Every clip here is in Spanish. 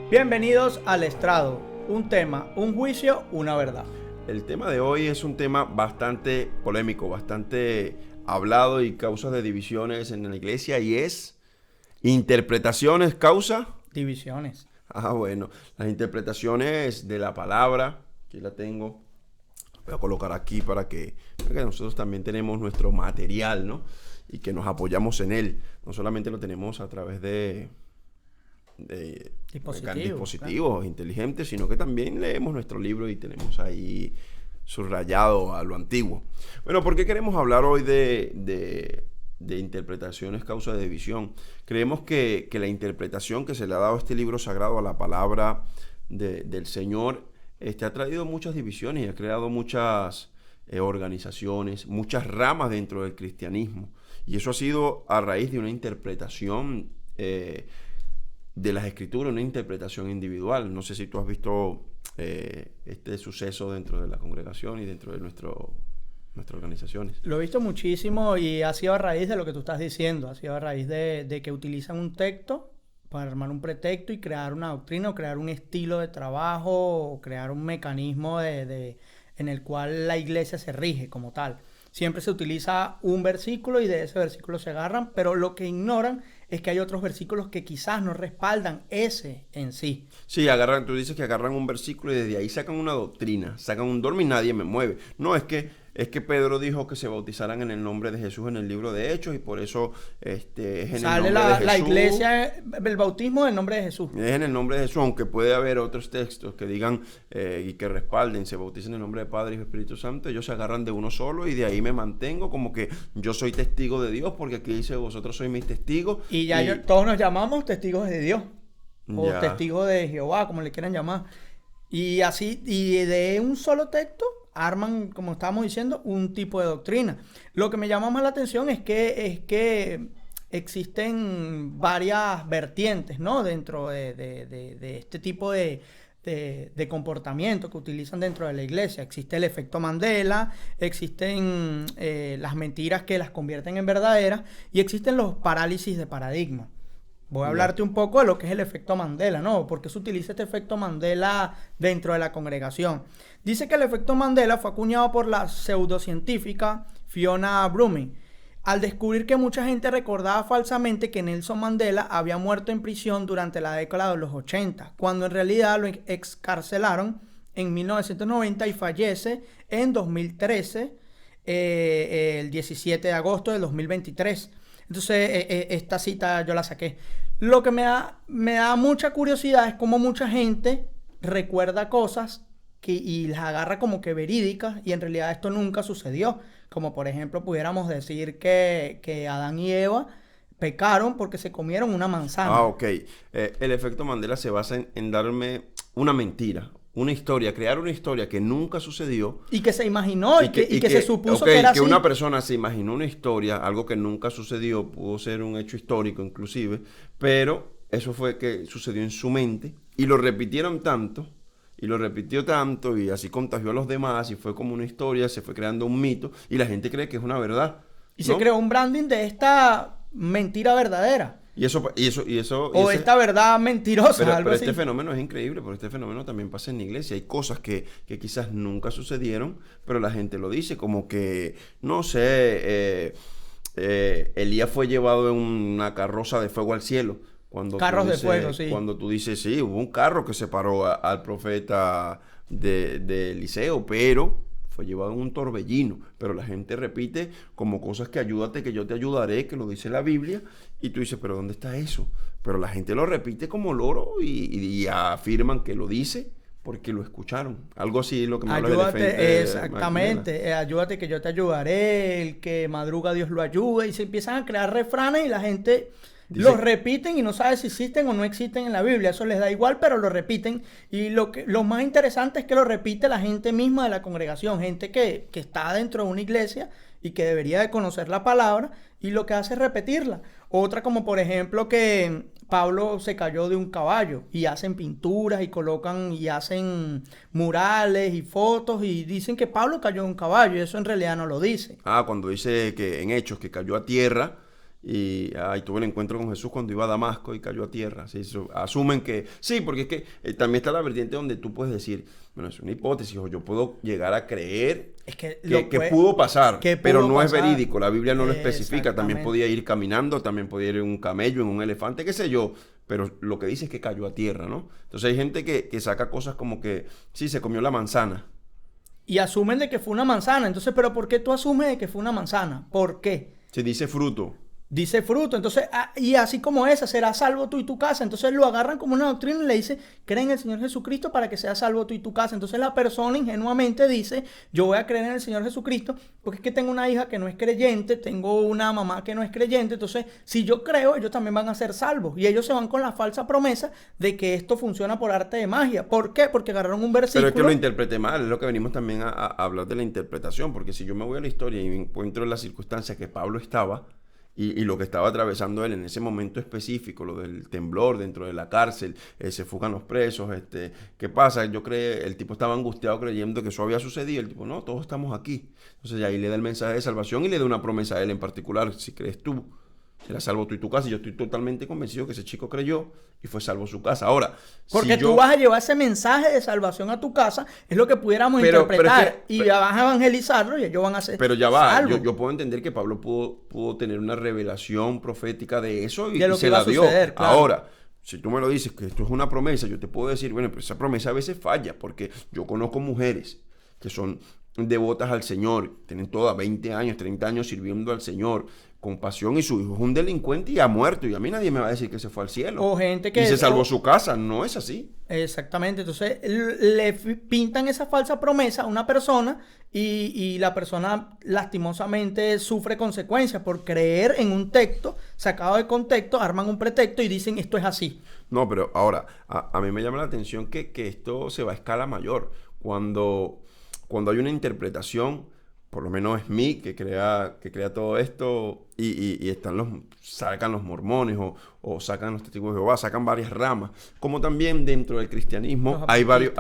Bienvenidos al estrado, un tema, un juicio, una verdad. El tema de hoy es un tema bastante polémico, bastante hablado y causa de divisiones en la iglesia y es interpretaciones, causa. Divisiones. Bueno, las interpretaciones de la palabra, aquí la tengo, voy a colocar aquí porque nosotros también tenemos nuestro material, ¿no? Y que nos apoyamos en él. No solamente lo tenemos a través de dispositivos inteligentes, sino que también leemos nuestro libro y tenemos ahí subrayado a lo antiguo. Bueno, ¿por qué queremos hablar hoy de interpretaciones causa de división? Creemos que la interpretación que se le ha dado a este libro sagrado, a la palabra del Señor, ha traído muchas divisiones y ha creado muchas organizaciones, muchas ramas dentro del cristianismo. Y eso ha sido a raíz de una interpretación de las escrituras, una interpretación individual. No sé si tú has visto este suceso dentro de la congregación y dentro de nuestras organizaciones. Lo he visto muchísimo y ha sido a raíz de lo que tú estás diciendo, ha sido a raíz de que utilizan un texto para armar un pretexto y crear una doctrina o crear un estilo de trabajo o crear un mecanismo en el cual la iglesia se rige como tal. Siempre se utiliza un versículo y de ese versículo se agarran, pero lo que ignoran es que hay otros versículos que quizás no respaldan ese en sí. Sí, tú dices que agarran un versículo y desde ahí sacan una doctrina, sacan un dogma y nadie me mueve. No, es que Pedro dijo que se bautizaran en el nombre de Jesús en el libro de Hechos y por eso es en el nombre de Jesús. La iglesia, el bautismo en el nombre de Jesús. Es en el nombre de Jesús, aunque puede haber otros textos que digan y que respalden, se bauticen en el nombre de Padre y Espíritu Santo, ellos se agarran de uno solo y de ahí me mantengo como que yo soy testigo de Dios porque aquí dice vosotros sois mis testigos. Y ya todos nos llamamos testigos de Dios o testigos de Jehová, como le quieran llamar. Y así, y de un solo texto arman, como estábamos diciendo, un tipo de doctrina. Lo que me llama más la atención es que existen varias vertientes, ¿no? Dentro de este tipo de comportamiento que utilizan dentro de la iglesia. Existe el efecto Mandela, existen las mentiras que las convierten en verdaderas y existen los parálisis de paradigma. Voy a hablarte un poco de lo que es el efecto Mandela, ¿no? ¿Por qué se utiliza este efecto Mandela dentro de la congregación? Dice que el efecto Mandela fue acuñado por la pseudocientífica Fiona Brumey al descubrir que mucha gente recordaba falsamente que Nelson Mandela había muerto en prisión durante la década de los 80, cuando en realidad lo excarcelaron en 1990 y fallece en 2013, el 17 de agosto de 2023. Entonces, esta cita yo la saqué. Lo que me da mucha curiosidad es cómo mucha gente recuerda cosas y las agarra como que verídicas y en realidad esto nunca sucedió. Como por ejemplo pudiéramos decir que Adán y Eva pecaron porque se comieron una manzana. Ok. El efecto Mandela se basa en darme una mentira, una historia, crear una historia que nunca sucedió. Y que se imaginó y que se supuso que era así. Que una persona se imaginó una historia, algo que nunca sucedió, pudo ser un hecho histórico inclusive, pero eso fue que sucedió en su mente y lo repitieron tanto. Y lo repitió tanto y así contagió a los demás y fue como una historia, se fue creando un mito y la gente cree que es una verdad. Y ¿no? Se creó un branding de esta mentira verdadera. Esta verdad mentirosa. Pero este fenómeno es increíble, porque este fenómeno también pasa en la iglesia. Hay cosas que quizás nunca sucedieron, pero la gente lo dice, como que, no sé, Elías fue llevado en una carroza de fuego al cielo. Carros de fuego, sí. Cuando tú dices, sí, hubo un carro que separó al profeta de Eliseo, pero fue llevado en un torbellino. Pero la gente repite como cosas que ayúdate, que yo te ayudaré, que lo dice la Biblia. Y tú dices, ¿pero dónde está eso? Pero la gente lo repite como loro y afirman que lo dice porque lo escucharon. Algo así es lo que me habla de exactamente. Ayúdate que yo te ayudaré. El que madruga Dios lo ayuda. Y se empiezan a crear refranes y la gente los repiten y no sabe si existen o no existen en la Biblia. Eso les da igual, pero lo repiten. Y lo más interesante es que lo repite la gente misma de la congregación. Gente que está dentro de una iglesia y que debería de conocer la palabra y lo que hace es repetirla. Otra como por ejemplo que Pablo se cayó de un caballo y hacen pinturas y colocan y hacen murales y fotos y dicen que Pablo cayó de un caballo y eso en realidad no lo dice. Cuando dice que en Hechos que cayó a tierra y tuve el encuentro con Jesús cuando iba a Damasco y cayó a tierra. ¿Sí? Asumen que, sí, porque es que también está la vertiente donde tú puedes decir, bueno, es una hipótesis, o yo puedo llegar a creer que pudo pasar, pero no es verídico, la Biblia no lo especifica, también podía ir caminando, también podía ir en un camello, en un elefante, qué sé yo, pero lo que dice es que cayó a tierra, ¿no? Entonces hay gente que saca cosas como que, sí, se comió la manzana. Y asumen de que fue una manzana. Entonces, ¿pero por qué tú asumes de que fue una manzana? ¿Por qué? Se dice fruto. Dice fruto. Entonces, y así como esa, será salvo tú y tu casa. Entonces lo agarran como una doctrina y le dice, cree en el Señor Jesucristo para que sea salvo tú y tu casa. Entonces la persona ingenuamente dice, yo voy a creer en el Señor Jesucristo porque es que tengo una hija que no es creyente, tengo una mamá que no es creyente. Entonces, si yo creo, ellos también van a ser salvos. Y ellos se van con la falsa promesa de que esto funciona por arte de magia. ¿Por qué? Porque agarraron un versículo. Pero es que lo interpreté mal, es lo que venimos también a hablar de la interpretación. Porque si yo me voy a la historia y me encuentro en las circunstancias que Pablo estaba, y lo que estaba atravesando él en ese momento específico, lo del temblor dentro de la cárcel, se fugan los presos, ¿qué pasa? El tipo estaba angustiado creyendo que eso había sucedido, el tipo, no, todos estamos aquí. Entonces ahí le da el mensaje de salvación y le da una promesa a él en particular, si crees tú, será salvo tú y tu casa. Y yo estoy totalmente convencido que ese chico creyó y fue salvo su casa. Ahora, porque si tú vas a llevar ese mensaje de salvación a tu casa, es lo que pudiéramos interpretar, y ya vas a evangelizarlo y ellos van a ser Pero ya va, yo puedo entender que Pablo pudo tener una revelación profética de eso y se la dio. Claro. Ahora, si tú me lo dices que esto es una promesa, yo te puedo decir, bueno, pero esa promesa a veces falla, porque yo conozco mujeres que son devotas al Señor, tienen todas 20 años, 30 años sirviendo al Señor con pasión, y su hijo es un delincuente y ha muerto, y a mí nadie me va a decir que se fue al cielo. O gente que... Y se salvó su casa, no es así. Exactamente, entonces le pintan esa falsa promesa a una persona y la persona lastimosamente sufre consecuencias por creer en un texto sacado de contexto, arman un pretexto y dicen esto es así. No, pero ahora, a mí me llama la atención que esto se va a escala mayor. Cuando hay una interpretación, por lo menos es mí que crea todo esto, y sacan los mormones o sacan los testigos de Jehová, sacan varias ramas, como también dentro del cristianismo hay varias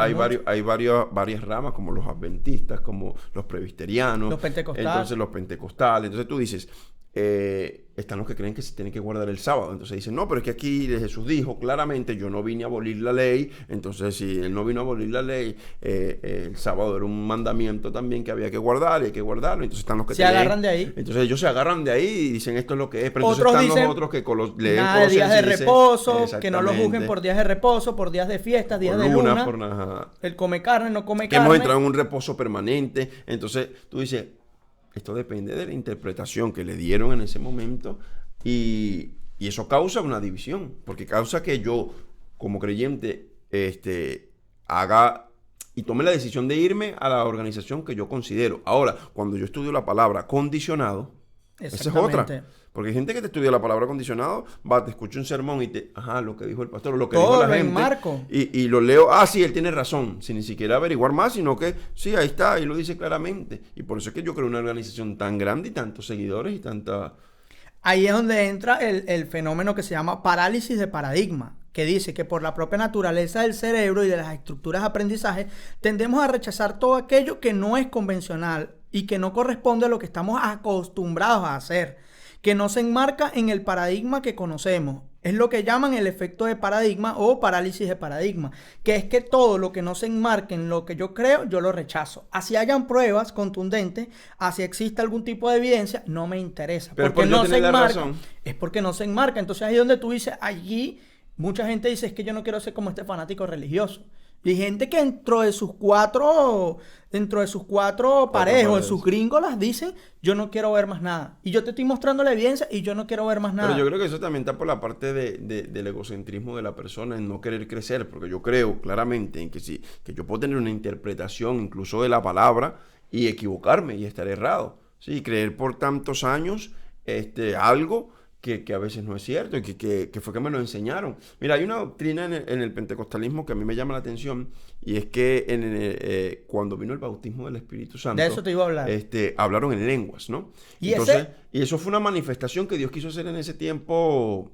ramas, como los adventistas, como los presbiterianos, los pentecostales. Entonces los pentecostales. Entonces tú dices, están los que creen que se tiene que guardar el sábado. Entonces dicen, no, pero es que aquí Jesús dijo claramente, yo no vine a abolir la ley. Entonces, si él no vino a abolir la ley, el sábado era un mandamiento también que había que guardar y hay que guardarlo. Entonces están los que se agarran de ahí. Entonces ellos se agarran de ahí y dicen, esto es lo que es. Pero otros entonces están dicen, los otros que leen nada de días de reposo, que no lo juzguen por días de reposo, por días de fiestas, días de luna. El come carne, no come carne. Que hemos entrado en un reposo permanente. Entonces tú dices, esto depende de la interpretación que le dieron en ese momento, y eso causa una división, porque causa que yo, como creyente, haga y tome la decisión de irme a la organización que yo considero. Ahora, cuando yo estudio la palabra condicionado, esa es otra. Porque hay gente que te estudia la palabra condicionado, te escucha un sermón y lo que dijo el pastor, lo que dijo la gente. Enmarco. Y lo leo, sí, él tiene razón, sin ni siquiera averiguar más, sino que sí, ahí está, ahí lo dice claramente. Y por eso es que yo creo una organización tan grande y tantos seguidores y tanta... Ahí es donde entra el fenómeno que se llama parálisis de paradigma, que dice que por la propia naturaleza del cerebro y de las estructuras de aprendizaje, tendemos a rechazar todo aquello que no es convencional y que no corresponde a lo que estamos acostumbrados a hacer, que no se enmarca en el paradigma que conocemos. Es lo que llaman el efecto de paradigma o parálisis de paradigma, que es que todo lo que no se enmarque en lo que yo creo, yo lo rechazo. Así hayan pruebas contundentes, así exista algún tipo de evidencia, no me interesa. Pero porque no se enmarca. Razón. Es porque no se enmarca. Entonces ahí es donde tú dices, allí mucha gente dice, es que yo no quiero ser como este fanático religioso. Y hay gente que dentro de sus cuatro parejos, en sus gringolas, dicen, yo no quiero ver más nada. Y yo te estoy mostrando la evidencia y yo no quiero ver más nada. Pero yo creo que eso también está por la parte del egocentrismo de la persona, en no querer crecer. Porque yo creo claramente en que que yo puedo tener una interpretación incluso de la palabra y equivocarme y estar errado. Sí, creer por tantos años algo que a veces no es cierto y que fue que me lo enseñaron. Mira, hay una doctrina en el pentecostalismo que a mí me llama la atención, y es que cuando vino el bautismo del Espíritu Santo, de eso te iba a hablar. Hablaron en lenguas, ¿no? Y eso fue una manifestación que Dios quiso hacer en ese tiempo,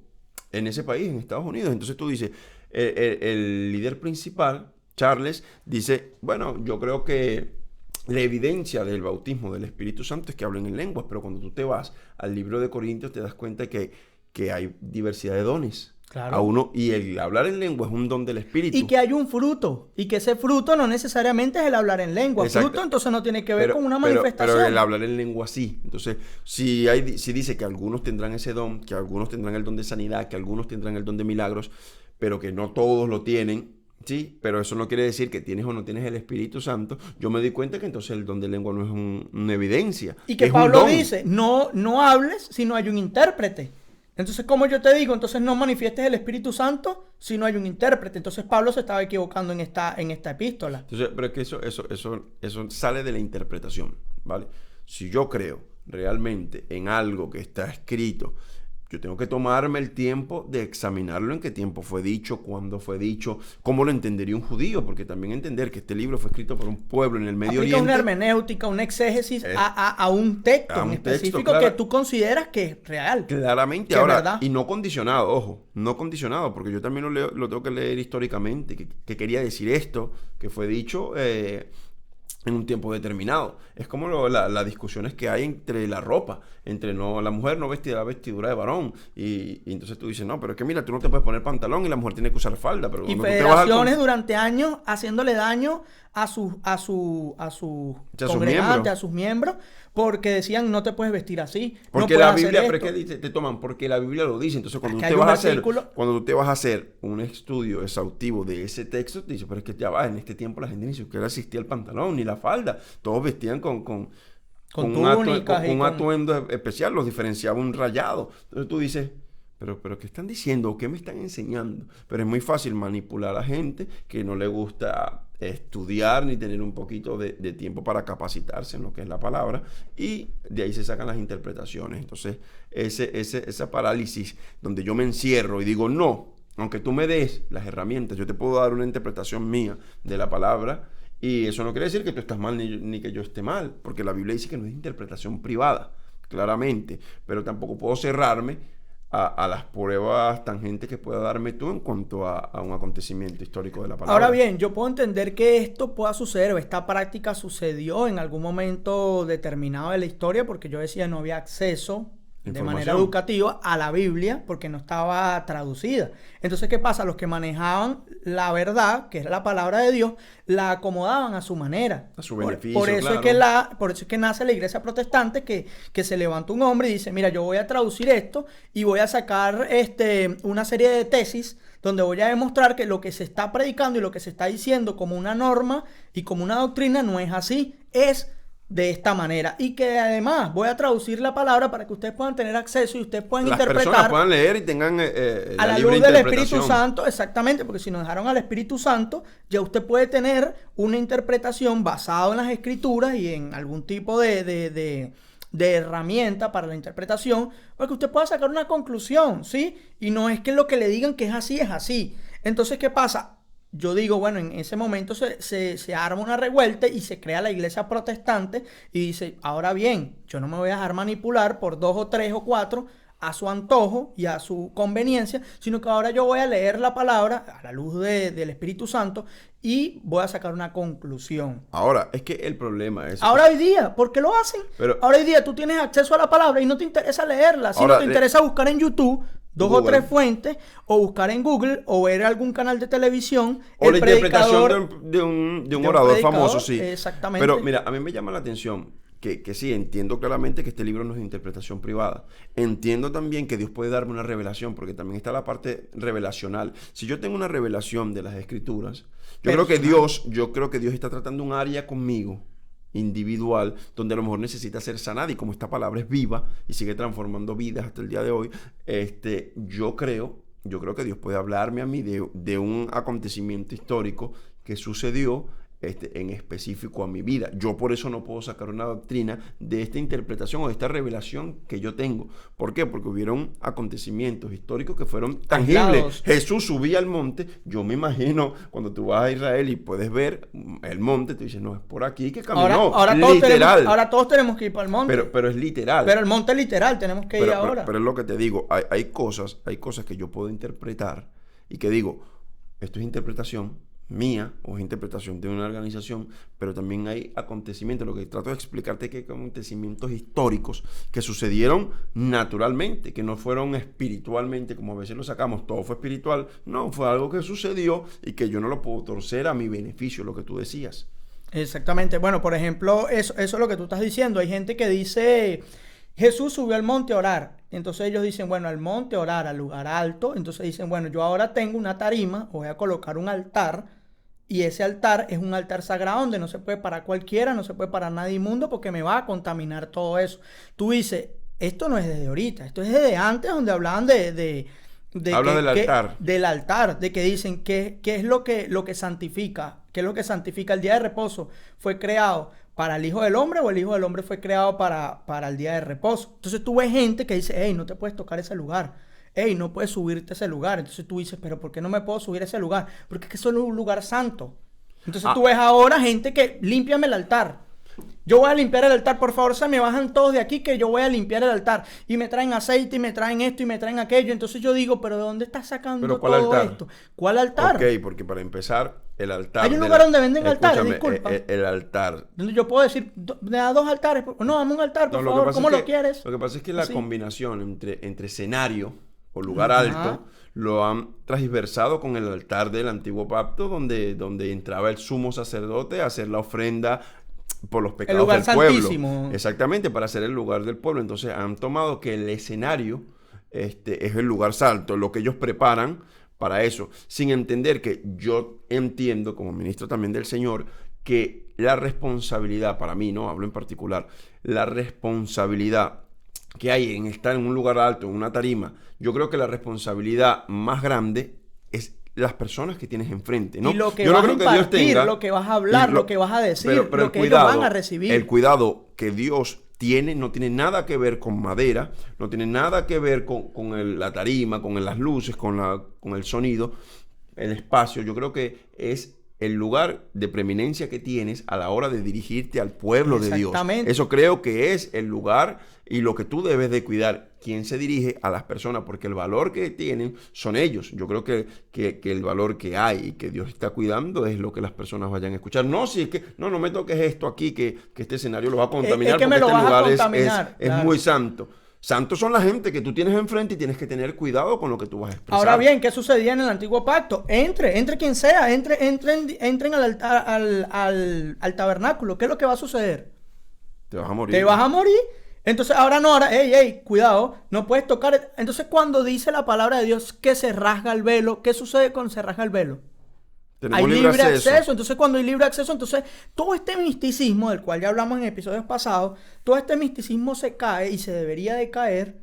en ese país, en Estados Unidos. Entonces tú dices, el líder principal, Charles, dice, bueno, yo creo que la evidencia del bautismo del Espíritu Santo es que hablen en lenguas, pero cuando tú te vas al libro de Corintios te das cuenta que hay diversidad de dones. Claro. A uno, y el hablar en lengua es un don del Espíritu. Y que hay un fruto, y que ese fruto no necesariamente es el hablar en lengua. Exacto. Fruto entonces no tiene que ver con una manifestación. Pero el hablar en lengua sí. Entonces, si dice que algunos tendrán ese don, que algunos tendrán el don de sanidad, que algunos tendrán el don de milagros, pero que no todos lo tienen, sí, pero eso no quiere decir que tienes o no tienes el Espíritu Santo. Yo me doy cuenta que entonces el don de lengua no es una evidencia. Y que Pablo dice, no hables si no hay un intérprete. Entonces, como yo te digo, entonces no manifiestes el Espíritu Santo si no hay un intérprete. Entonces Pablo se estaba equivocando en esta epístola. Entonces, pero es que eso sale de la interpretación, ¿vale? Si yo creo realmente en algo que está escrito, yo tengo que tomarme el tiempo de examinarlo, en qué tiempo fue dicho, cuándo fue dicho, cómo lo entendería un judío, porque también entender que este libro fue escrito por un pueblo en el Medio Oriente. Una hermenéutica, una exégesis a un texto en específico que tú consideras que es real. Claramente, ahora, y no condicionado, ojo, no condicionado, porque yo también lo tengo que leer históricamente, que quería decir esto, que fue dicho en un tiempo determinado. Es como las discusiones que hay entre la ropa, entre la mujer no vestida la vestidura de varón, y entonces tú dices, no, pero es que mira, tú no te puedes poner pantalón y la mujer tiene que usar falda. Pero y federaciones durante años haciéndole daño a sus congregantes, a sus miembros, porque decían no te puedes vestir así. Porque no la Biblia, pero es que dice, te toman, porque la Biblia lo dice. Entonces cuando tú te vas a hacer un estudio exhaustivo de ese texto, te dice, pero es que ya va, en este tiempo la gente ni siquiera existía el pantalón ni la falda, todos vestían con un atuendo especial, los diferenciaba un rayado. Entonces tú dices, pero ¿qué están diciendo? ¿O qué me están enseñando? Pero es muy fácil manipular a la gente que no le gusta estudiar ni tener un poquito de tiempo para capacitarse en lo que es la palabra, y de ahí se sacan las interpretaciones. Entonces esa parálisis donde yo me encierro y digo, no, aunque tú me des las herramientas, yo te puedo dar una interpretación mía de la palabra, y eso no quiere decir que tú estás mal ni que yo esté mal, porque la Biblia dice que no es interpretación privada, claramente, pero tampoco puedo cerrarme a las pruebas tangentes que pueda darme tú en cuanto a un acontecimiento histórico de la palabra. Ahora bien, yo puedo entender que esto pueda suceder, o esta práctica sucedió en algún momento determinado de la historia, porque yo decía no había acceso de manera educativa a la Biblia porque no estaba traducida. Entonces, ¿qué pasa? Los que manejaban la verdad, que es la palabra de Dios, la acomodaban a su manera. A su beneficio, por eso claro. Por eso es que nace la iglesia protestante, que se levanta un hombre y dice, mira, yo voy a traducir esto y voy a sacar una serie de tesis donde voy a demostrar que lo que se está predicando y lo que se está diciendo como una norma y como una doctrina no es así, es de esta manera, y que además voy a traducir la palabra para que ustedes puedan tener acceso y ustedes puedan interpretar. Las personas puedan leer y tengan a la luz del Espíritu Santo, exactamente, porque si nos dejaron al Espíritu Santo, ya usted puede tener una interpretación basada en las Escrituras y en algún tipo de herramienta para la interpretación, para que usted pueda sacar una conclusión, ¿sí? Y no es que lo que le digan que es así, es así. Entonces, ¿qué pasa? Yo digo, bueno, en ese momento se arma una revuelta y se crea la iglesia protestante y dice, ahora bien, yo no me voy a dejar manipular por 2 o 3 o 4 a su antojo y a su conveniencia, sino que ahora yo voy a leer la palabra a la luz del Espíritu Santo y voy a sacar una conclusión. Ahora, es que el problema es... Ahora hoy día, ¿por qué lo hacen? Ahora hoy día tú tienes acceso a la palabra y no te interesa leerla, sino te interesa buscar en YouTube 2 o 3 fuentes, o buscar en Google, o ver algún canal de televisión. O la interpretación de un orador famoso, sí. Exactamente. Pero mira, a mí me llama la atención que sí, entiendo claramente que este libro no es de interpretación privada. Entiendo también que Dios puede darme una revelación, porque también está la parte revelacional. Si yo tengo una revelación de las Escrituras, yo creo que Dios está tratando un área conmigo, individual, donde a lo mejor necesita ser sanada, y como esta palabra es viva y sigue transformando vidas hasta el día de hoy, yo creo que Dios puede hablarme a mí de un acontecimiento histórico que sucedió en específico a mi vida. Yo por eso no puedo sacar una doctrina de esta interpretación o de esta revelación que yo tengo. ¿Por qué? Porque hubieron acontecimientos históricos que fueron tangibles. Jesús subía al monte. Yo me imagino cuando tú vas a Israel y puedes ver el monte, tú dices, no, es por aquí que caminó. Ahora todos tenemos que ir para el monte. Pero es literal. Pero el monte es literal, tenemos que ir ahora. Pero es lo que te digo, hay cosas que yo puedo interpretar y que digo, esto es interpretación, mía o es interpretación de una organización, pero también hay acontecimientos. Lo que trato de explicarte es que hay acontecimientos históricos que sucedieron naturalmente, que no fueron espiritualmente, como a veces lo sacamos, todo fue espiritual. No, fue algo que sucedió y que yo no lo puedo torcer a mi beneficio, lo que tú decías. Exactamente. Bueno, por ejemplo, eso es lo que tú estás diciendo. Hay gente que dice, Jesús subió al monte a orar. Entonces ellos dicen, bueno, al monte a orar, al lugar alto. Entonces dicen, bueno, yo ahora tengo una tarima, voy a colocar un altar. Y ese altar es un altar sagrado donde no se puede parar cualquiera, no se puede parar nadie inmundo porque me va a contaminar todo eso. Tú dices, esto no es desde ahorita, esto es desde antes donde hablaban Habla del altar. del altar, de que dicen qué es lo que santifica, qué es lo que santifica el día de reposo. ¿Fue creado para el Hijo del Hombre o el Hijo del Hombre fue creado para el día de reposo? Entonces tú ves gente que dice, hey, no te puedes tocar ese lugar. Hey, no puedes subirte a ese lugar. Entonces tú dices, pero ¿por qué no me puedo subir a ese lugar? Porque es que eso es un lugar santo. Entonces tú ves ahora gente que límpiame el altar. Yo voy a limpiar el altar, por favor, se me bajan todos de aquí que yo voy a limpiar el altar. Y me traen aceite, y me traen esto, y me traen aquello. Entonces yo digo, ¿pero de dónde estás sacando todo altar? Esto? ¿Cuál altar? Ok, porque para empezar, el altar... Hay un lugar donde venden altares, disculpa. El altar. Donde yo puedo decir, me da 2 altares. No, dame un altar, por favor, ¿cómo lo quieres? Lo que pasa es que la combinación entre escenario o lugar alto lo han transversado con el altar del antiguo pacto donde entraba el sumo sacerdote a hacer la ofrenda por los pecados el lugar del pueblo. Santísimo. Exactamente, para hacer el lugar del pueblo. Entonces han tomado que el escenario es el lugar santo, lo que ellos preparan para eso, sin entender que yo entiendo como ministro también del Señor que la responsabilidad, para mí, no hablo en particular, la responsabilidad que hay en estar en un lugar alto, en una tarima, yo creo que la responsabilidad más grande es las personas que tienes enfrente, ¿no? Y lo que yo vas no creo a que Dios impartir, tenga, lo que vas a hablar, lo que vas a decir, pero lo que ellos van a recibir. El cuidado que Dios tiene no tiene nada que ver con madera, no tiene nada que ver con la tarima, con las luces, con el sonido, el espacio. Yo creo que es el lugar de preeminencia que tienes a la hora de dirigirte al pueblo de Dios. Eso creo que es el lugar y lo que tú debes de cuidar. Quién se dirige a las personas, porque el valor que tienen son ellos. Yo creo que el valor que hay y que Dios está cuidando es lo que las personas vayan a escuchar. No, si es que no me toques esto aquí, que este escenario lo va a contaminar, porque este lugar es muy santo. Santos son la gente que tú tienes enfrente y tienes que tener cuidado con lo que tú vas a expresar. Ahora bien, ¿qué sucedía en el antiguo pacto? Entre quien sea, entren al tabernáculo. ¿Qué es lo que va a suceder? Te vas a morir. Te vas a morir. Entonces ahora, cuidado, no puedes tocar. Entonces cuando dice la palabra de Dios que se rasga el velo, ¿qué sucede cuando se rasga el velo? Hay libre acceso. Entonces cuando hay libre acceso, entonces todo este misticismo del cual ya hablamos en episodios pasados, todo este misticismo se cae y se debería de caer.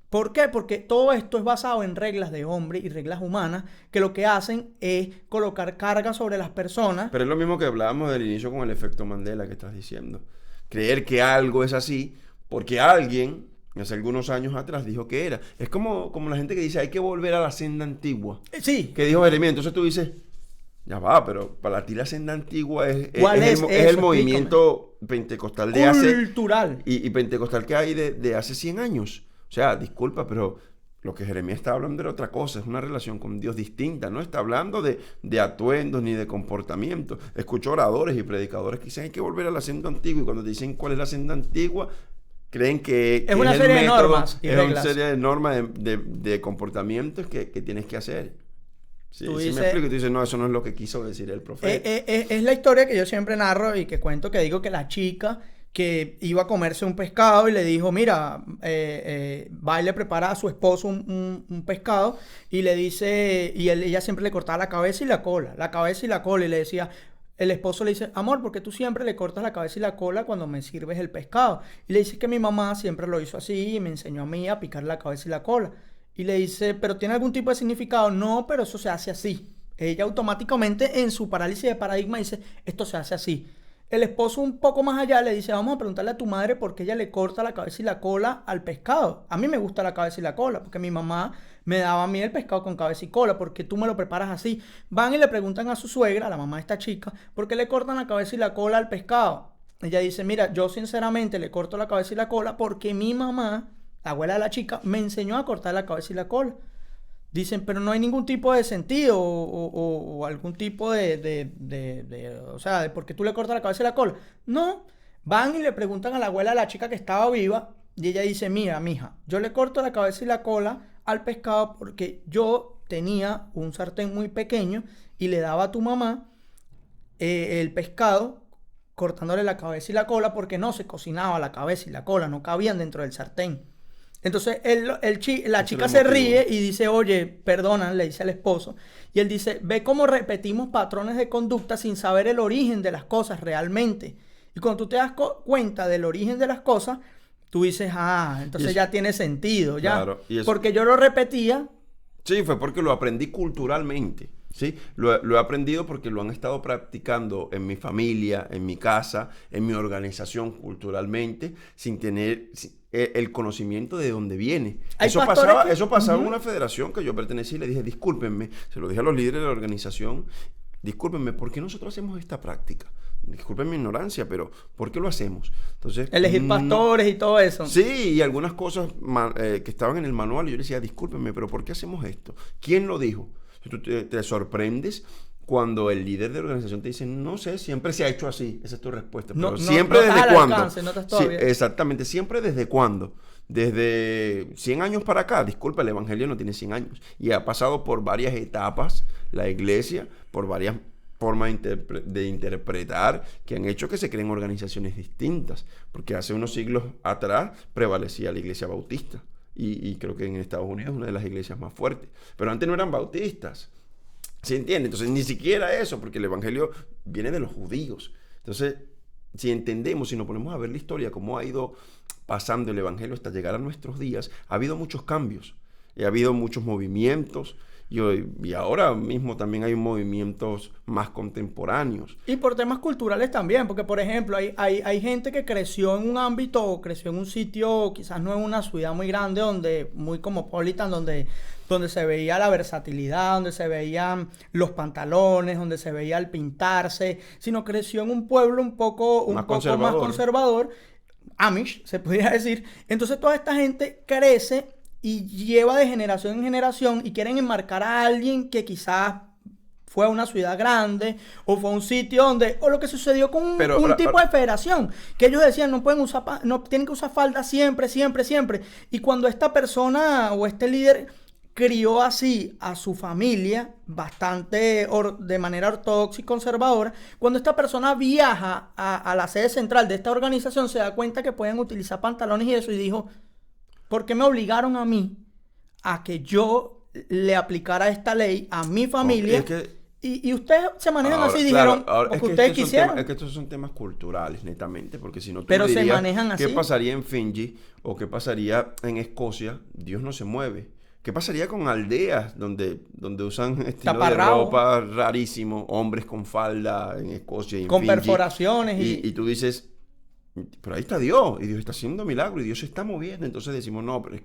¿Por qué? Porque todo esto es basado en reglas de hombre y reglas humanas que lo que hacen es colocar carga sobre las personas. Pero es lo mismo que hablábamos del inicio con el efecto Mandela que estás diciendo. Creer que algo es así porque alguien hace algunos años atrás dijo que era. Es como la gente que dice hay que volver a la senda antigua. Sí. Que dijo Jeremías. Entonces tú dices, ya va, pero para ti la senda antigua es el movimiento pentecostal de cultural. Y pentecostal que hay de hace 100 años. O sea, disculpa, pero lo que Jeremías está hablando era otra cosa. Es una relación con Dios distinta. No está hablando de atuendos ni de comportamiento. Escucho oradores y predicadores que dicen hay que volver a la senda antigua. Y cuando te dicen cuál es la senda antigua, creen que es una serie de normas y reglas. Es una serie de normas de comportamientos que tienes que hacer. Sí, me explico y tú dices, no, eso no es lo que quiso decir el profeta. Es la historia que yo siempre narro y que cuento, que digo que la chica que iba a comerse un pescado y le dijo, mira, va y le prepara a su esposo un pescado y le dice, ella siempre le cortaba la cabeza y la cola, y le decía, el esposo le dice, amor, ¿por qué tú siempre le cortas la cabeza y la cola cuando me sirves el pescado? Y le dice que mi mamá siempre lo hizo así y me enseñó a mí a picar la cabeza y la cola. Y le dice, ¿pero tiene algún tipo de significado? No, pero eso se hace así. Ella automáticamente en su parálisis de paradigma dice, esto se hace así. El esposo un poco más allá le dice, vamos a preguntarle a tu madre por qué ella le corta la cabeza y la cola al pescado. A mí me gusta la cabeza y la cola, porque mi mamá me daba a mí el pescado con cabeza y cola, porque tú me lo preparas así. Van y le preguntan a su suegra, a la mamá de esta chica, ¿por qué le cortan la cabeza y la cola al pescado? Ella dice, mira, yo sinceramente le corto la cabeza y la cola porque mi mamá, la abuela de la chica, me enseñó a cortar la cabeza y la cola. dicen, pero no hay ningún tipo de sentido o algún tipo o sea, de por qué tú le cortas la cabeza y la cola. No, van y le preguntan a la abuela de la chica que estaba viva y ella dice, mira, mija, yo le corto la cabeza y la cola al pescado porque yo tenía un sartén muy pequeño y le daba a tu mamá el pescado cortándole la cabeza y la cola porque no se cocinaba la cabeza y la cola, no cabían dentro del sartén. Entonces la chica se ríe y dice, oye, perdona, le dice al esposo. Y él dice, ve cómo repetimos patrones de conducta sin saber el origen de las cosas realmente. Y cuando tú te das cuenta del origen de las cosas, tú dices, entonces ya tiene sentido, ya. Claro, porque yo lo repetía. Sí, fue porque lo aprendí culturalmente. ¿Sí? Lo he aprendido porque lo han estado practicando en mi familia, en mi casa, en mi organización culturalmente, sin tener el conocimiento de dónde viene. Eso pasaba en una federación que yo pertenecí y le dije, discúlpenme, se lo dije a los líderes de la organización, discúlpenme, ¿por qué nosotros hacemos esta práctica? Disculpen mi ignorancia, pero ¿por qué lo hacemos? Entonces, elegir pastores y todo eso. Sí, y algunas cosas que estaban en el manual, y yo le decía, discúlpenme, pero ¿por qué hacemos esto? ¿Quién lo dijo? Tú te sorprendes cuando el líder de la organización te dice, no sé, siempre se ha hecho así. Esa es tu respuesta. Pero siempre desde cuándo. Sí, exactamente, siempre desde cuándo. Desde 100 años para acá. Disculpa, el evangelio no tiene 100 años. Y ha pasado por varias etapas la iglesia, por varias formas de interpretar que han hecho que se creen organizaciones distintas. Porque hace unos siglos atrás prevalecía la iglesia bautista. Y creo que en Estados Unidos es una de las iglesias más fuertes. Pero antes no eran bautistas. ¿Se entiende? Entonces, ni siquiera eso, porque el evangelio viene de los judíos. Entonces, si entendemos, si nos ponemos a ver la historia, cómo ha ido pasando el evangelio hasta llegar a nuestros días, ha habido muchos cambios. Y ha habido muchos movimientos. Y ahora mismo también hay movimientos más contemporáneos. Y por temas culturales también, porque por ejemplo hay gente que creció en un ámbito, o creció en un sitio, quizás no en una ciudad muy grande, muy cosmopolitan, donde se veía la versatilidad, donde se veían los pantalones, donde se veía el pintarse, sino creció en un pueblo un poco más conservador, Amish, se podría decir. Entonces toda esta gente crece y lleva de generación en generación y quieren enmarcar a alguien que quizás fue a una ciudad grande o fue a un sitio donde, o lo que sucedió con un tipo de federación, que ellos decían no tienen que usar falda siempre. Y cuando esta persona o este líder crió así a su familia bastante de manera ortodoxa y conservadora, cuando esta persona viaja a la sede central de esta organización se da cuenta que pueden utilizar pantalones y eso, y dijo, ¿por qué me obligaron a mí a que yo le aplicara esta ley a mi familia? Y ustedes se manejan así, dijeron, porque ustedes quisieron. Es que estos son temas culturales, netamente, porque si no, pero se manejan así. ¿Qué pasaría en Fiji o qué pasaría en Escocia? Dios no se mueve. ¿Qué pasaría con aldeas donde usan estilo de ropa rarísimo, hombres con falda en Escocia y en con Fiji, perforaciones y tú dices, pero ahí está Dios, y Dios está haciendo milagros, y Dios se está moviendo. Entonces decimos, no, pero es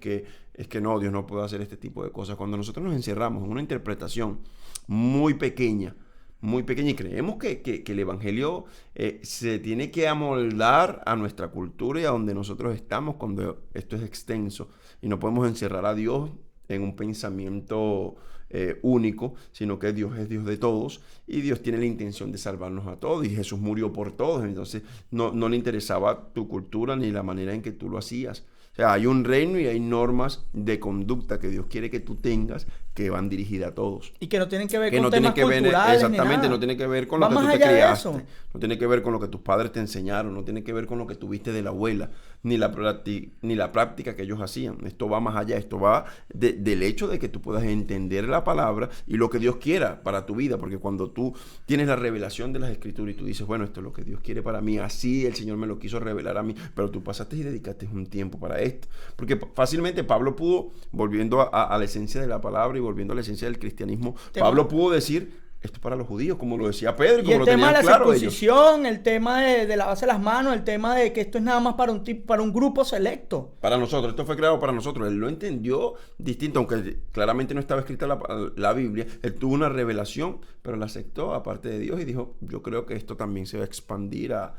que no, Dios no puede hacer este tipo de cosas. Cuando nosotros nos encerramos en una interpretación muy pequeña, y creemos que el evangelio se tiene que amoldar a nuestra cultura y a donde nosotros estamos, cuando esto es extenso, y no podemos encerrar a Dios en un pensamiento único, sino que Dios es Dios de todos y Dios tiene la intención de salvarnos a todos, y Jesús murió por todos. Entonces no le interesaba tu cultura ni la manera en que tú lo hacías. O sea, hay un reino y hay normas de conducta que Dios quiere que tú tengas, que van dirigidas a todos. Y que no tienen que ver con temas culturales. Exactamente, no tiene que ver con lo que tú te criaste. No tiene que ver con lo que tus padres te enseñaron. No tiene que ver con lo que tuviste de la abuela. Ni la práctica que ellos hacían. Esto va más allá. Esto va del hecho de que tú puedas entender la palabra y lo que Dios quiera para tu vida. Porque cuando tú tienes la revelación de las Escrituras y tú dices, bueno, esto es lo que Dios quiere para mí. Así el Señor me lo quiso revelar a mí. Pero tú pasaste y dedicaste un tiempo para esto. Porque fácilmente Pablo pudo, volviendo a la esencia de la palabra y volviendo a la esencia del cristianismo, Pablo pudo decir, esto es para los judíos, como lo decía Pedro, y como lo tenían claro ellos. El tema de la circuncisión, el tema de lavarse las manos, el tema de que esto es nada más para un grupo selecto. Para nosotros, esto fue creado para nosotros. Él lo entendió distinto, aunque claramente no estaba escrita la Biblia. Él tuvo una revelación, pero la aceptó aparte de Dios y dijo, yo creo que esto también se va a expandir a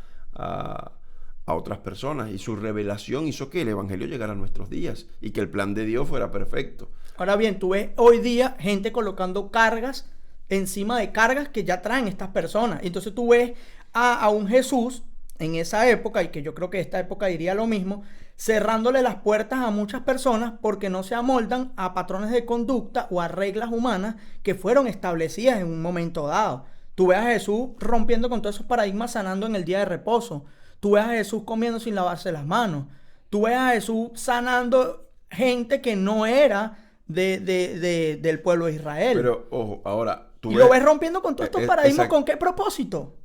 a otras personas, y su revelación hizo que el evangelio llegara a nuestros días y que el plan de Dios fuera perfecto. Ahora bien, tú ves hoy día gente colocando cargas encima de cargas que ya traen estas personas. Entonces tú ves a un Jesús en esa época, y que yo creo que esta época diría lo mismo, cerrándole las puertas a muchas personas porque no se amoldan a patrones de conducta o a reglas humanas que fueron establecidas en un momento dado. Tú ves a Jesús rompiendo con todos esos paradigmas, sanando en el día de reposo. Tú ves a Jesús comiendo sin lavarse las manos. Tú ves a Jesús sanando gente que no era del pueblo de Israel. Pero, ojo, ahora... Y lo ves rompiendo con todos estos paradigmas. ¿Con qué propósito?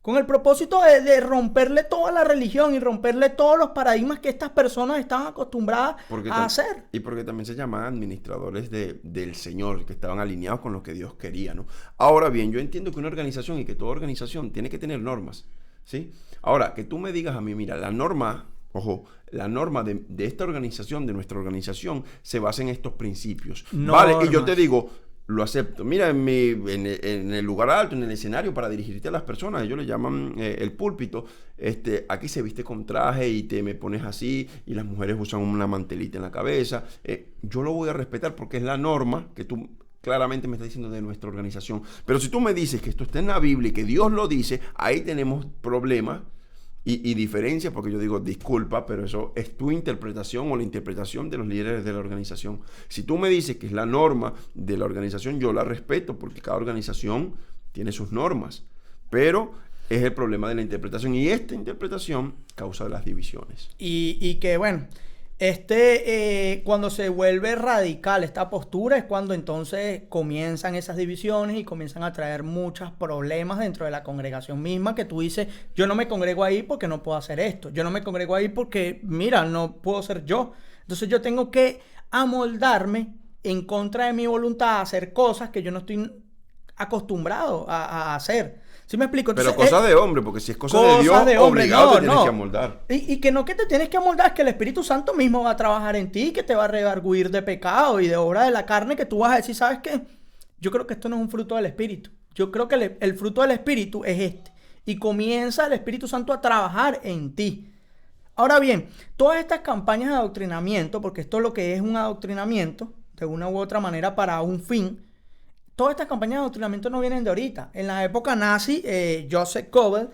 Con el propósito de romperle toda la religión y romperle todos los paradigmas que estas personas estaban acostumbradas a hacer. Y porque también se llamaban administradores del Señor, que estaban alineados con lo que Dios quería, ¿no? Ahora bien, yo entiendo que una organización y que toda organización tiene que tener normas, ¿sí? Ahora, que tú me digas a mí, mira, la norma... Ojo, la norma de esta organización, de nuestra organización, se basa en estos principios. Normas. ¿Vale? Y yo te digo, lo acepto. Mira, en el lugar alto, en el escenario para dirigirte a las personas, ellos le llaman el púlpito. Aquí se viste con traje y me pones así, y las mujeres usan una mantelita en la cabeza. Yo lo voy a respetar porque es la norma que tú claramente me estás diciendo de nuestra organización. Pero si tú me dices que esto está en la Biblia y que Dios lo dice, ahí tenemos problemas. Y diferencia, porque yo digo, disculpa, pero eso es tu interpretación o la interpretación de los líderes de la organización. Si tú me dices que es la norma de la organización, yo la respeto, porque cada organización tiene sus normas. Pero es el problema de la interpretación, y esta interpretación causa las divisiones. Y que, bueno, cuando se vuelve radical esta postura es cuando entonces comienzan esas divisiones y comienzan a traer muchos problemas dentro de la congregación misma, que tú dices, yo no me congrego ahí porque no puedo hacer esto, yo no me congrego ahí porque, mira, no puedo ser yo. Entonces yo tengo que amoldarme en contra de mi voluntad a hacer cosas que yo no estoy acostumbrado a hacer. ¿Sí me explico? Entonces, pero cosas de hombre, porque si es cosa de Dios, obligado te tienes que amoldar. Y que no que te tienes que amoldar, es que el Espíritu Santo mismo va a trabajar en ti, que te va a redarguir de pecado y de obra de la carne, que tú vas a decir, ¿sabes qué? Yo creo que esto no es un fruto del Espíritu. Yo creo que el fruto del Espíritu es este. Y comienza el Espíritu Santo a trabajar en ti. Ahora bien, todas estas campañas de adoctrinamiento, porque esto es lo que es un adoctrinamiento, de una u otra manera para un fin, todas estas campañas de adoctrinamiento no vienen de ahorita. En la época nazi, Joseph Goebbels,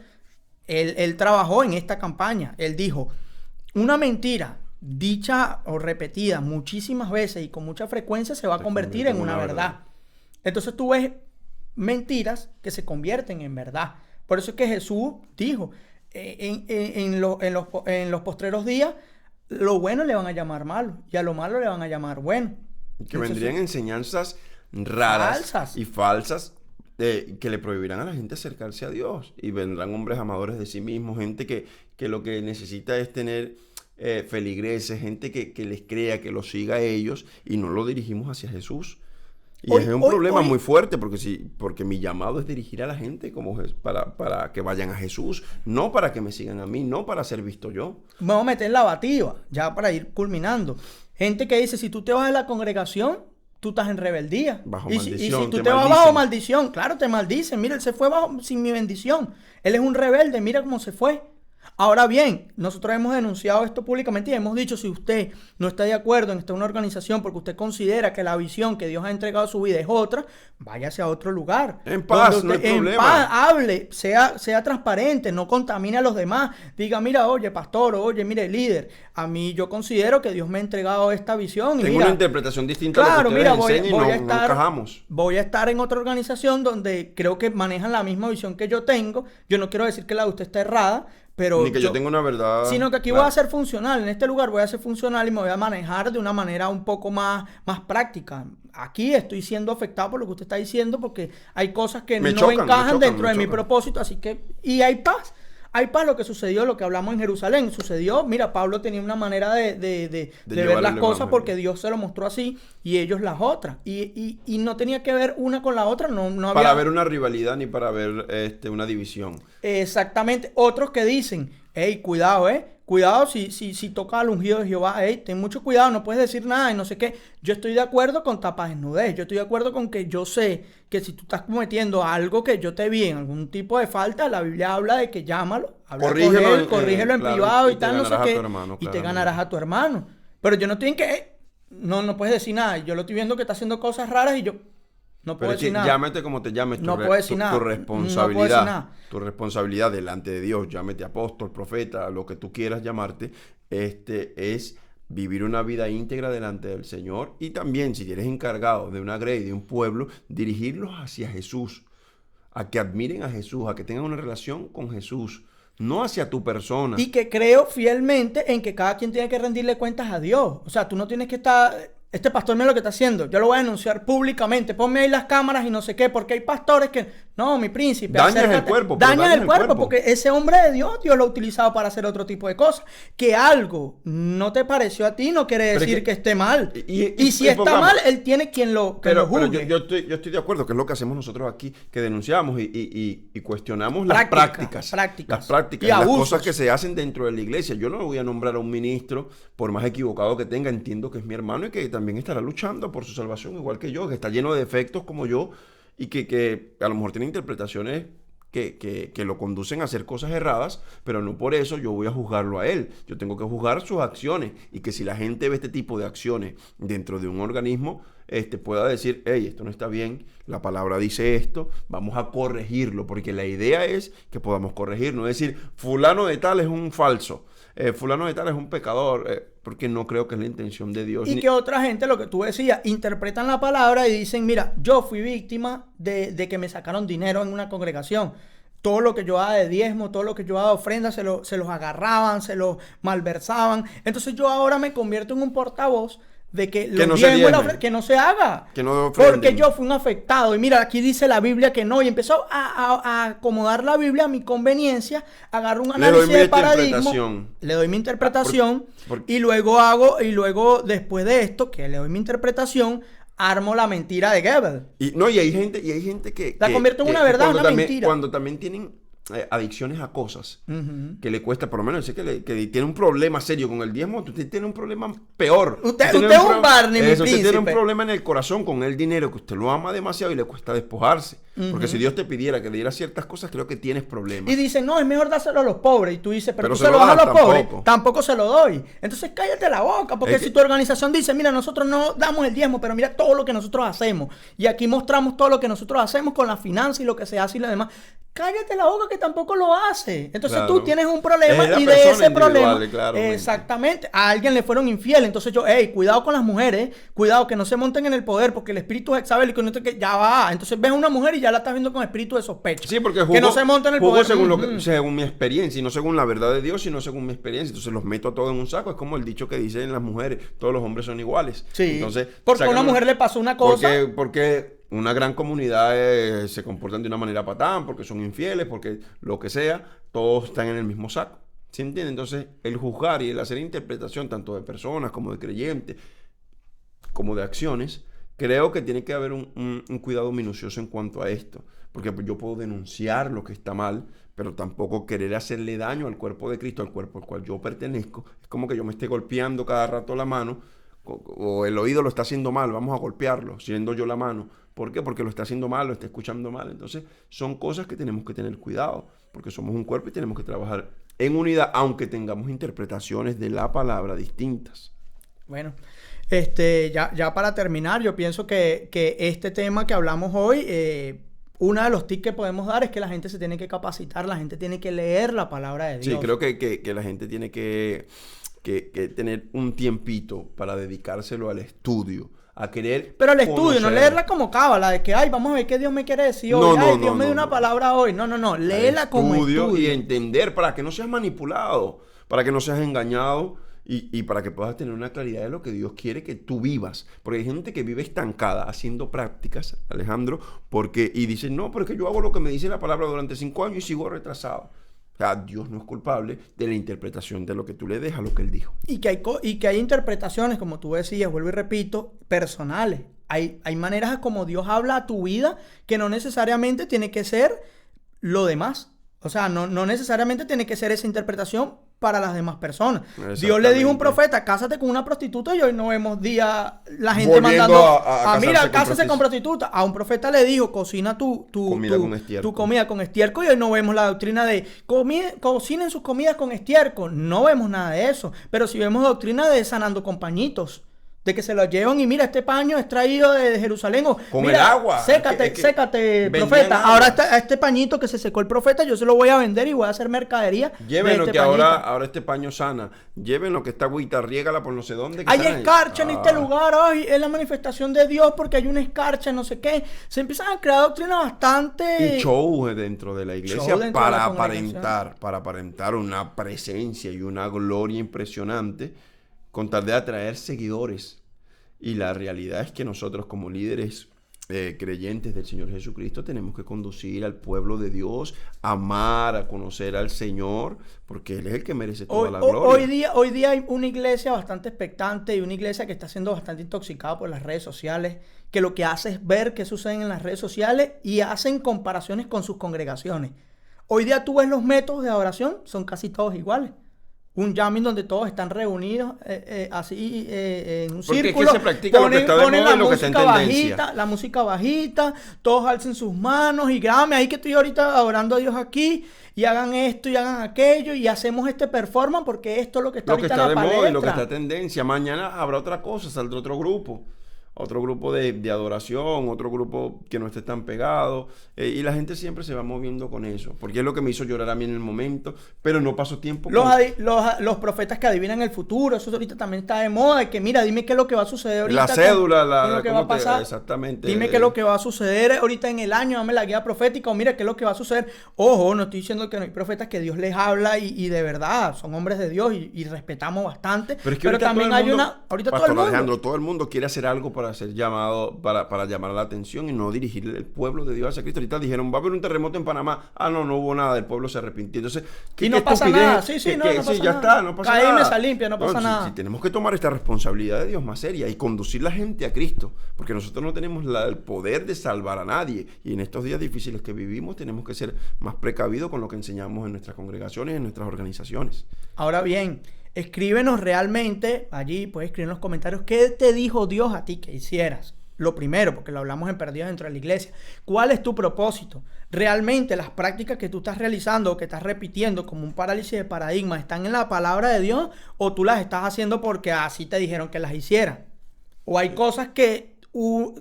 él trabajó en esta campaña. Él dijo, una mentira dicha o repetida muchísimas veces y con mucha frecuencia se va a convertir en una verdad. Entonces tú ves mentiras que se convierten en verdad. Por eso es que Jesús dijo, en los postreros días, lo bueno le van a llamar malo y a lo malo le van a llamar bueno. Que vendrían enseñanzas raras y falsas que le prohibirán a la gente acercarse a Dios, y vendrán hombres amadores de sí mismos, gente que lo que necesita es tener feligreses, gente que les crea, que los siga a ellos, y no lo dirigimos hacia Jesús. Y es un problema muy fuerte, porque mi llamado es dirigir a la gente para que vayan a Jesús, no para que me sigan a mí, no para ser visto yo. Vamos a meter la bativa, ya para ir culminando. Gente que dice, si tú te vas de la congregación, tú estás en rebeldía. Bajo maldición. Y si tú te vas bajo maldición, claro, te maldicen. Mira, él se fue sin mi bendición. Él es un rebelde, mira cómo se fue. Ahora bien, nosotros hemos denunciado esto públicamente y hemos dicho, si usted no está de acuerdo en estar en una organización porque usted considera que la visión que Dios ha entregado a su vida es otra, váyase a otro lugar. En paz, no hay problema. En paz, hable, sea transparente, no contamine a los demás. Diga, mira, oye, pastor, oye, mire, líder, a mí yo considero que Dios me ha entregado esta visión. Tengo una interpretación distinta a lo que ustedes enseñan y no encajamos. Voy a estar en otra organización donde creo que manejan la misma visión que yo tengo. Yo no quiero decir que la de usted está errada, pero ni que yo tenga una verdad, sino que aquí voy a ser funcional. En este lugar voy a ser funcional y me voy a manejar de una manera un poco más práctica. Aquí estoy siendo afectado por lo que usted está diciendo, porque hay cosas que no encajan dentro de mi propósito, así que, y hay paz. Hay paz. Lo que sucedió, lo que hablamos en Jerusalén, sucedió, mira, Pablo tenía una manera de ver las cosas porque Dios se lo mostró así y ellos las otras. Y no tenía que ver una con la otra, no había... Para ver una rivalidad ni para ver una división. Exactamente. Otros que dicen, hey, cuidado, cuidado si toca al ungido de Jehová, hey, ten mucho cuidado, no puedes decir nada y no sé qué. Yo estoy de acuerdo con tapa desnudez, yo estoy de acuerdo con que yo sé que si tú estás cometiendo algo que yo te vi en algún tipo de falta, la Biblia habla de que llámalo, habla con él, corrígelo en claro, privado y tal, no sé qué, hermano, y te ganarás a tu hermano. Pero yo no estoy en que, no puedes decir nada, yo lo estoy viendo que está haciendo cosas raras y yo... No puedo decir nada. Llámete como te llames, no puedo decir nada. Tu responsabilidad, no puedo decir nada. Tu responsabilidad delante de Dios, llámete apóstol, profeta, lo que tú quieras llamarte, es vivir una vida íntegra delante del Señor y también, si eres encargado de una grey, de un pueblo, dirigirlos hacia Jesús, a que admiren a Jesús, a que tengan una relación con Jesús, no hacia tu persona. Y que creo fielmente en que cada quien tiene que rendirle cuentas a Dios. O sea, tú no tienes que estar... Este pastor mira lo que está haciendo. Yo lo voy a denunciar públicamente. Ponme ahí las cámaras y no sé qué. Porque hay pastores que... No, mi príncipe. Dañas el cuerpo. Dañas el cuerpo porque ese hombre de Dios, Dios lo ha utilizado para hacer otro tipo de cosas. Que algo no te pareció a ti no quiere decir que esté mal. Y si está mal, él tiene quien lo juzgue. Pero yo estoy de acuerdo, que es lo que hacemos nosotros aquí, que denunciamos y cuestionamos las prácticas. Las prácticas. Las cosas que se hacen dentro de la iglesia. Yo no voy a nombrar a un ministro, por más equivocado que tenga, entiendo que es mi hermano y que también estará luchando por su salvación, igual que yo, que está lleno de defectos como yo, y que a lo mejor tiene interpretaciones que lo conducen a hacer cosas erradas, pero no por eso yo voy a juzgarlo a él. Yo tengo que juzgar sus acciones, y que si la gente ve este tipo de acciones dentro de un organismo, pueda decir, hey, esto no está bien, la palabra dice esto, vamos a corregirlo, porque la idea es que podamos corregir, no decir, fulano de tal es un falso, fulano de tal es un pecador, porque no creo que es la intención de Dios. Y que otra gente, lo que tú decías, interpretan la palabra y dicen, mira, yo fui víctima de que me sacaron dinero en una congregación. Todo lo que yo daba de diezmo, todo lo que yo daba de ofrenda, se los agarraban, se los malversaban. Entonces yo ahora me convierto en un portavoz de que los diezmos que no se haga. Que no ofrenden. Porque yo fui un afectado. Y mira, aquí dice la Biblia que no. Y empezó a acomodar la Biblia a mi conveniencia. Agarro un análisis de paradigma. Le doy mi interpretación. Y luego, después de esto, que le doy mi interpretación, armo la mentira de Goebbels. Y hay gente que... La convierto en una verdad, una mentira. Cuando también tienen adicciones a cosas que le cuesta, por lo menos sé que tiene un problema serio con el diezmo, usted tiene un problema peor. Usted es un Barney, mi príncipe. Usted tiene un problema en el corazón con el dinero, que usted lo ama demasiado y le cuesta despojarse. Porque si Dios te pidiera que le diera ciertas cosas, creo que tienes problemas. Y dicen, no, es mejor dárselo a los pobres. Y tú dices, pero tú se lo das a los pobres. Tampoco se lo doy. Entonces cállate la boca, porque si tu organización dice, mira, nosotros no damos el diezmo, pero mira todo lo que nosotros hacemos. Y aquí mostramos todo lo que nosotros hacemos con la finanza y lo que se hace y lo demás. Cállate la boca, que tampoco lo hace. Entonces tú tienes un problema y de ese problema, exactamente, a alguien le fueron infiel. Entonces yo, cuidado con las mujeres, cuidado que no se monten en el poder, porque el espíritu es Jezabel y que ya va. Entonces ves a una mujer y ya la estás viendo con espíritu de sospecha. Sí, porque que no se monta en el poder según mi experiencia, y no según la verdad de Dios, sino según mi experiencia. Entonces los meto a todos en un saco. Es como el dicho que dicen las mujeres, todos los hombres son iguales. Sí, entonces, porque a una mujer le pasó una cosa. Porque una gran comunidad se comportan de una manera patán, porque son infieles, porque lo que sea, todos están en el mismo saco. ¿Se entiende? Entonces, el juzgar y el hacer interpretación tanto de personas como de creyentes, como de acciones, creo que tiene que haber un cuidado minucioso en cuanto a esto. Porque yo puedo denunciar lo que está mal, pero tampoco querer hacerle daño al cuerpo de Cristo, al cuerpo al cual yo pertenezco. Es como que yo me esté golpeando cada rato la mano, o el oído lo está haciendo mal, vamos a golpearlo, siendo yo la mano. ¿Por qué? Porque lo está haciendo mal, lo está escuchando mal. Entonces, son cosas que tenemos que tener cuidado, porque somos un cuerpo y tenemos que trabajar en unidad, aunque tengamos interpretaciones de la palabra distintas. Bueno, ya para terminar, yo pienso que este tema que hablamos hoy, uno de los tips que podemos dar es que la gente se tiene que capacitar, la gente tiene que leer la palabra de Dios. Sí, creo que la gente tiene que tener un tiempito para dedicárselo al estudio, a querer pero el estudio, no leerla como cábala, de que, vamos a ver qué Dios me quiere decir hoy, Dios me dio una palabra hoy. No, léela como estudio. Y entender, para que no seas manipulado, para que no seas engañado y para que puedas tener una claridad de lo que Dios quiere que tú vivas. Porque hay gente que vive estancada haciendo prácticas, Alejandro, y dice, no, pero es que yo hago lo que me dice la palabra durante 5 años y sigo retrasado. O sea, Dios no es culpable de la interpretación de lo que tú le dejas, lo que Él dijo. Y que hay interpretaciones, como tú decías, vuelvo y repito, personales. Hay maneras como Dios habla a tu vida que no necesariamente tiene que ser lo demás. O sea, no necesariamente tiene que ser esa interpretación para las demás personas. Dios le dijo a un profeta, cásate con una prostituta, y hoy no vemos la gente mandando mira, cásate con prostituta. A un profeta le dijo, cocina tu comida con estiércol, y hoy no vemos la doctrina de cocinen sus comidas con estiércol. No vemos nada de eso. Pero sí vemos doctrina de sanando con pañitos. De que se lo llevan y mira, este paño es traído de Jerusalén. O, con mira, el agua. Sécate, profeta. Agua. Ahora este pañito que se secó el profeta, yo se lo voy a vender y voy a hacer mercadería. Lleven lo que ahora este paño sana. Lleven lo que esta agüita, riégala por no sé dónde. Hay escarcha en este lugar. Ay, es la manifestación de Dios porque hay una escarcha, no sé qué. Se empiezan a crear doctrinas bastante... Un show dentro de la iglesia para aparentar una presencia y una gloria impresionante, con tal de atraer seguidores. Y la realidad es que nosotros como líderes creyentes del Señor Jesucristo tenemos que conducir al pueblo de Dios, amar, a conocer al Señor, porque Él es el que merece toda la gloria. Hoy día hay una iglesia bastante expectante y una iglesia que está siendo bastante intoxicada por las redes sociales, que lo que hace es ver qué sucede en las redes sociales y hacen comparaciones con sus congregaciones. Hoy día tú ves los métodos de adoración, son casi todos iguales. Un jamming donde todos están reunidos así en un círculo. Porque es que se practica lo que está de moda y lo que está en tendencia. La música bajita, todos alcen sus manos y grábame ahí que estoy ahorita adorando a Dios aquí, y hagan esto y hagan aquello y hacemos este performance porque esto es lo que está ahorita en la palestra. Lo que está de moda y lo que está en tendencia. Mañana habrá otra cosa, saldrá otro grupo. Otro grupo de adoración, otro grupo que no esté tan pegado, y la gente siempre se va moviendo con eso, porque es lo que me hizo llorar a mí en el momento, pero no pasó tiempo. Los profetas que adivinan el futuro, eso ahorita también está de moda, que mira, dime qué es lo que va a suceder ahorita. La cédula, lo que va a pasar. Exactamente. Dime qué es lo que va a suceder ahorita en el año, dame la guía profética, o mira qué es lo que va a suceder. Ojo, no estoy diciendo que no hay profetas que Dios les habla y de verdad son hombres de Dios y respetamos bastante, pero también hay ahorita todo el mundo. Alejandro, todo el mundo quiere hacer algo para ser llamado, para llamar la atención y no dirigir el pueblo de Dios hacia Cristo. Ahorita dijeron, va a haber un terremoto en Panamá. No hubo nada, el pueblo se arrepintió. Entonces, y no pasa nada. Sí, no pasa nada. Ya está, no pasa nada. Mesa limpia, no pasa nada. Si tenemos que tomar esta responsabilidad de Dios más seria y conducir la gente a Cristo, porque nosotros no tenemos el poder de salvar a nadie. Y en estos días difíciles que vivimos, tenemos que ser más precavidos con lo que enseñamos en nuestras congregaciones, en nuestras organizaciones. Ahora bien, escríbenos realmente, allí puedes escribir en los comentarios, ¿qué te dijo Dios a ti que hicieras? Lo primero, porque lo hablamos en Perdidos dentro de la iglesia. ¿Cuál es tu propósito? ¿Realmente las prácticas que tú estás realizando o que estás repitiendo como un parálisis de paradigma están en la palabra de Dios, o tú las estás haciendo porque así te dijeron que las hicieras? ¿O hay cosas que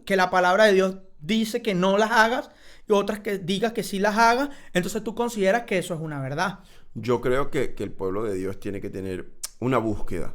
la palabra de Dios dice que no las hagas y otras que digas que sí las hagas? Entonces tú consideras que eso es una verdad. Yo creo que el pueblo de Dios tiene que tener una búsqueda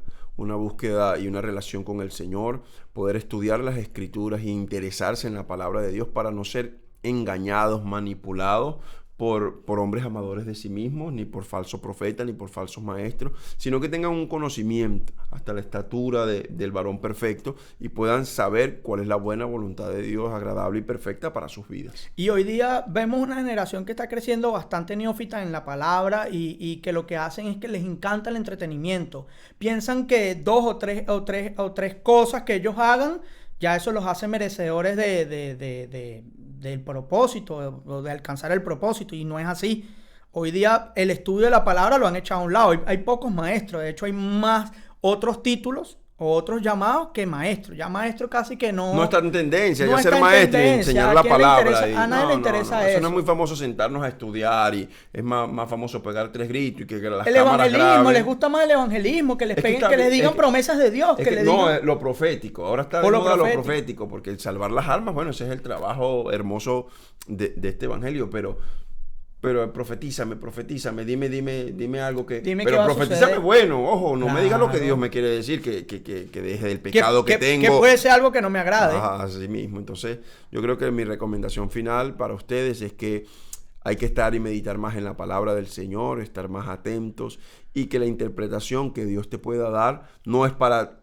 y una relación con el Señor, poder estudiar las Escrituras e interesarse en la palabra de Dios para no ser engañados, manipulados por hombres amadores de sí mismos, ni por falsos profetas, ni por falsos maestros, sino que tengan un conocimiento hasta la estatura del varón perfecto y puedan saber cuál es la buena voluntad de Dios, agradable y perfecta para sus vidas. Y hoy día vemos una generación que está creciendo bastante neófita en la palabra y que lo que hacen es que les encanta el entretenimiento. Piensan que dos o tres cosas que ellos hagan, ya eso los hace merecedores del propósito o de alcanzar el propósito, y no es así. Hoy día el estudio de la palabra lo han echado a un lado. Hay pocos maestros, de hecho hay más otros títulos o otros llamados que maestros. Ya maestro casi que no está en tendencia, ya ser maestro y enseñar la palabra. A nadie le interesa eso. Eso no es muy famoso sentarnos a estudiar, y es más famoso pegar 3 gritos y que las el evangelismo, les gusta más el evangelismo, que les peguen, que les digan promesas de Dios. Lo profético, ahora está de moda lo profético, porque el salvar las almas, bueno, ese es el trabajo hermoso de este evangelio, pero profetízame, dime algo que... Pero profetízame bueno, ojo, no me digas lo que Dios me quiere decir, que deje el pecado que tengo. Que puede ser algo que no me agrade. Así mismo. Entonces, yo creo que mi recomendación final para ustedes es que hay que estar y meditar más en la palabra del Señor, estar más atentos, y que la interpretación que Dios te pueda dar no es para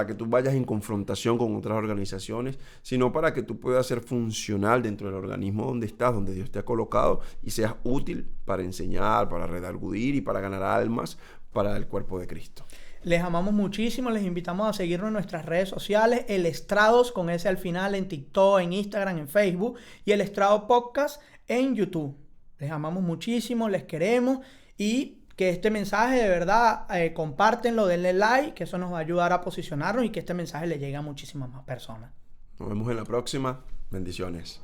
que tú vayas en confrontación con otras organizaciones, sino para que tú puedas ser funcional dentro del organismo donde estás, donde Dios te ha colocado, y seas útil para enseñar, para redarguir y para ganar almas para el cuerpo de Cristo. Les amamos muchísimo, les invitamos a seguirnos en nuestras redes sociales, El Estrados con ese al final en TikTok, en Instagram, en Facebook, y El Estrado Podcast en YouTube. Les amamos muchísimo, les queremos y que este mensaje de verdad compártenlo, denle like, que eso nos va a ayudar a posicionarnos y que este mensaje le llegue a muchísimas más personas. Nos vemos en la próxima. Bendiciones.